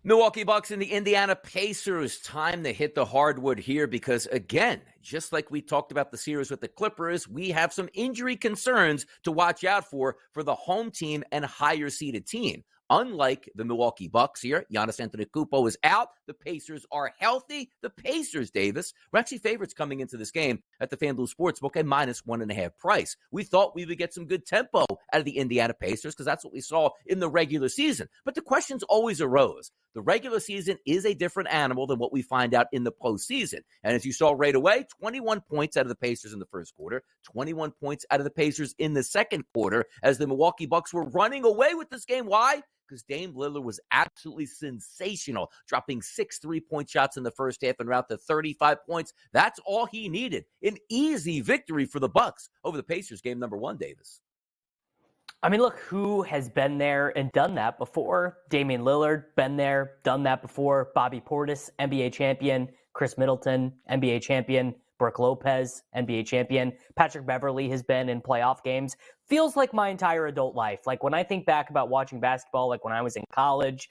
Milwaukee Bucks and the Indiana Pacers. Time to hit the hardwood here because, again, just like we talked about the series with the Clippers, we have some injury concerns to watch out for the home team and higher-seeded team. Unlike the Milwaukee Bucks here, Giannis Antetokounmpo is out. The Pacers are healthy. The Pacers, Davis, were actually favorites coming into this game at the FanDuel Sportsbook at -1.5 price. We thought we would get some good tempo out of the Indiana Pacers because that's what we saw in the regular season. But the questions always arose. The regular season is a different animal than what we find out in the postseason. And as you saw right away, 21 points out of the Pacers in the first quarter, 21 points out of the Pacers in the second quarter as the Milwaukee Bucks were running away with this game. Why? Because Dame Lillard was absolutely sensational, dropping 6 3-point shots in the first half and route to 35 points. That's all he needed. An easy victory for the Bucks over the Pacers, game number 1, Davis. I mean, look, who has been there and done that before? Damian Lillard, been there, done that before. Bobby Portis, NBA champion. Chris Middleton, NBA champion. Brook Lopez, NBA champion. Patrick Beverley has been in playoff games. Feels like my entire adult life. Like when I think back about watching basketball, like when I was in college,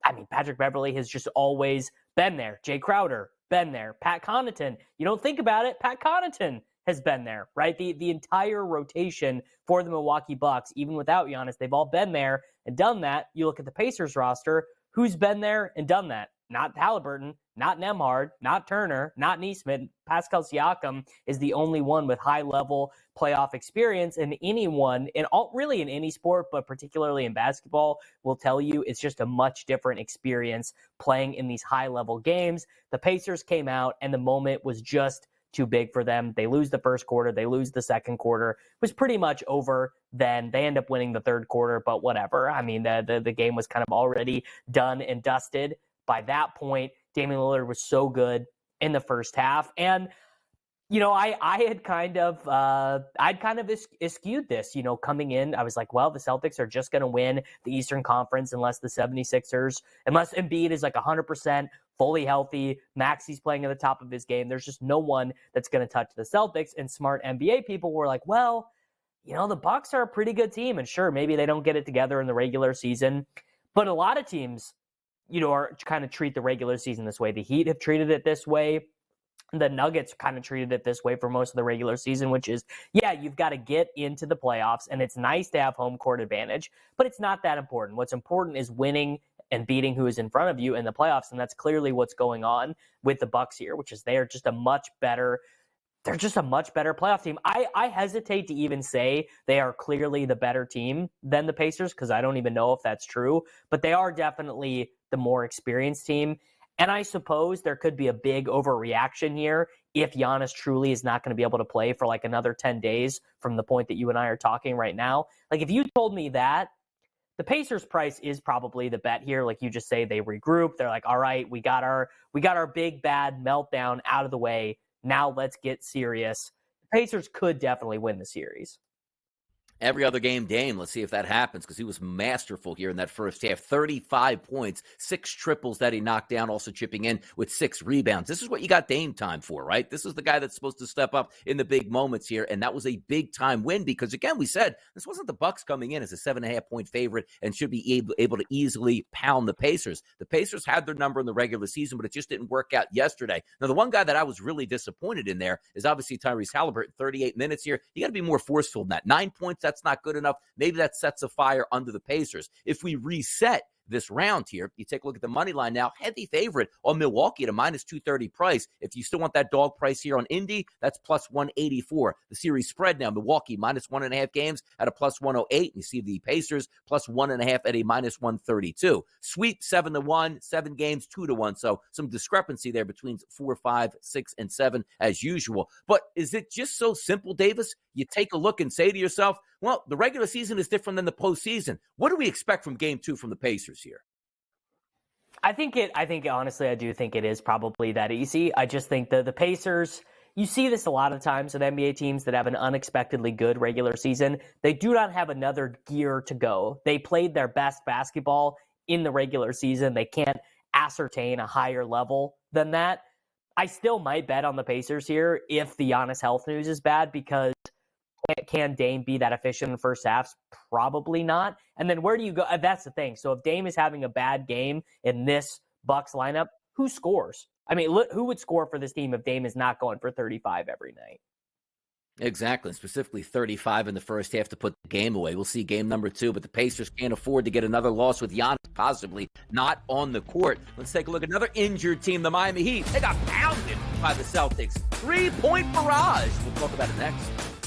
I mean, Patrick Beverley has just always been there. Jay Crowder, been there. Pat Connaughton, you don't think about it, Pat Connaughton has been there, right? The entire rotation for the Milwaukee Bucks, even without Giannis, they've all been there and done that. You look at the Pacers roster, who's been there and done that? Not Halliburton, not Nembhard, not Turner, not Nesmith. Pascal Siakam is the only one with high-level playoff experience, and anyone, really in any sport, but particularly in basketball, will tell you it's just a much different experience playing in these high-level games. The Pacers came out, and the moment was just too big for them. They lose the first quarter. They lose the second quarter. It was pretty much over then. They end up winning the third quarter, but whatever. I mean, the game was kind of already done and dusted. By that point, Damian Lillard was so good in the first half. And, you know, I'd kind of eschewed this, you know, coming in. I was like, well, the Celtics are just going to win the Eastern Conference unless Embiid is like 100% fully healthy. Maxi's playing at the top of his game. There's just no one that's going to touch the Celtics. And smart NBA people were like, well, you know, the Bucks are a pretty good team. And sure, maybe they don't get it together in the regular season. But a lot of teams, you know, are kind of treat the regular season this way. The Heat have treated it this way. The Nuggets kind of treated it this way for most of the regular season, which is, yeah, you've got to get into the playoffs, and it's nice to have home court advantage, but it's not that important. What's important is winning and beating who is in front of you in the playoffs, and that's clearly what's going on with the Bucks here, which is they're just a much better playoff team. I hesitate to even say they are clearly the better team than the Pacers because I don't even know if that's true, but they are definitely the more experienced team. And I suppose there could be a big overreaction here if Giannis truly is not going to be able to play for like another 10 days from the point that you and I are talking right now. Like if you told me that, the Pacers price is probably the bet here. Like you just say they regroup. They're like, all right, we got our big bad meltdown out of the way. Now let's get serious. The Pacers could definitely win the series. Every other game, Dame, let's see if that happens because he was masterful here in that first half. 35 points, 6 triples that he knocked down, also chipping in with 6 rebounds. This is what you got Dame time for, right? This is the guy that's supposed to step up in the big moments here, and that was a big-time win because, again, we said this wasn't the Bucks coming in as a 7.5-point favorite and should be able to easily pound the Pacers. The Pacers had their number in the regular season, but it just didn't work out yesterday. Now, the one guy that I was really disappointed in there is obviously Tyrese Halliburton, 38 minutes here. You got to be more forceful than that. 9 points, that's not good enough. Maybe that sets a fire under the Pacers. If we reset this round here, you take a look at the money line now, heavy favorite on Milwaukee at a -230 price. If you still want that dog price here on Indy, that's +184. The series spread now, Milwaukee -1.5 games at a +108. You see the Pacers +1.5 at a -132. Sweep 7-1, 7 games 2-1. So some discrepancy there between 4, 5, 6, and 7 as usual. But is it just so simple, Davis? You take a look and say to yourself, well, the regular season is different than the postseason. What do we expect from game 2 from the Pacers here? Honestly, I do think it is probably that easy. I just think the Pacers, you see this a lot of times with NBA teams that have an unexpectedly good regular season. They do not have another gear to go. They played their best basketball in the regular season. They can't ascertain a higher level than that. I still might bet on the Pacers here if the Giannis health news is bad because Can Dame be that efficient in the first half? Probably not. And then where do you go? That's the thing. So if Dame is having a bad game in this Bucks lineup, who scores? I mean, who would score for this team if Dame is not going for 35 every night? Exactly. Specifically 35 in the first half to put the game away. We'll see game number 2, but the Pacers can't afford to get another loss with Giannis possibly not on the court. Let's take a look at another injured team, the Miami Heat. They got pounded by the Celtics. 3-point barrage. We'll talk about it next.